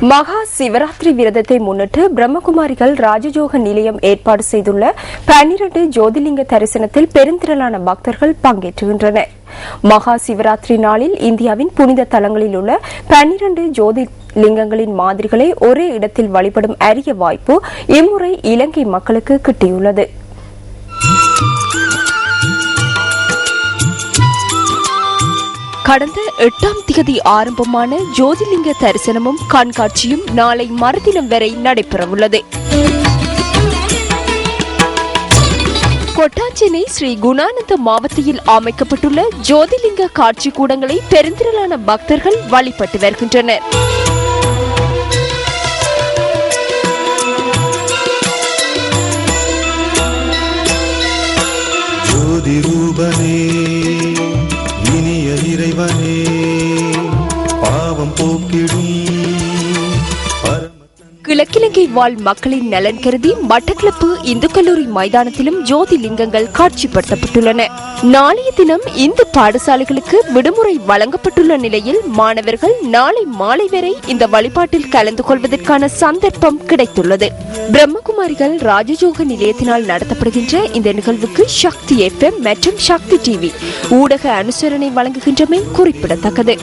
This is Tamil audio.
மகா சிவராத்திரி விரதத்தை முன்னிட்டு பிரம்மகுமாரிகள் ராஜஜோக நிலையம் ஏற்பாடு செய்துள்ள 12 ஜோதிலிங்க தரிசனத்தில் பெருந்திரளான பக்தர்கள் பங்கேற்றுகின்றனர். மகா சிவராத்திரி நாளில் இந்தியாவின் புனித தலங்களில் உள்ள 12 ஜோதிலிங்கங்களின் மாதிரிகளை ஒரே இடத்தில் வழிபடும் அரிய வாய்ப்பு இம்முறை இலங்கை மக்களுக்கு கிட்டியுள்ளது. கடந்த 8ஆம் தேதி ஆரம்பமான ஜோதிலிங்க தரிசனமும் கண்காட்சியும் நாளை மறுதினம் வரை நடைபெறவுள்ளது. கொட்டாஞ்சேனை ஸ்ரீ குணானந்த மாவட்டத்தில் அமைக்கப்பட்டுள்ள ஜோதிலிங்க காட்சி கூடங்களை பெருந்திரளான பக்தர்கள் வழிபட்டு வருகின்றனர். இறைவனே பாவம் போக்கிடும். கிழக்கிலங்கை வாழ் மக்களின் நலன் கருதி மட்டக்களப்பு இந்து கல்லூரி மைதானத்திலும் ஜோதிலிங்கங்கள் காட்சிப்படுத்தப்பட்டுள்ளன. நாளைய தினம் இந்து பாடசாலைகளுக்கு விடுமுறை வழங்கப்பட்டுள்ள நிலையில் மாணவர்கள் நாளை மாலை வரை இந்த வழிபாட்டில் கலந்து கொள்வதற்கான சந்தர்ப்பம் கிடைத்துள்ளது. பிரம்மகுமாரிகள் ராஜஜோக நிலையத்தினால் நடத்தப்படுகின்ற இந்த நிகழ்வுக்கு சக்தி FM மற்றும் சக்தி டிவி ஊடக அனுசரணை வழங்குகின்றமை குறிப்பிடத்தக்கது.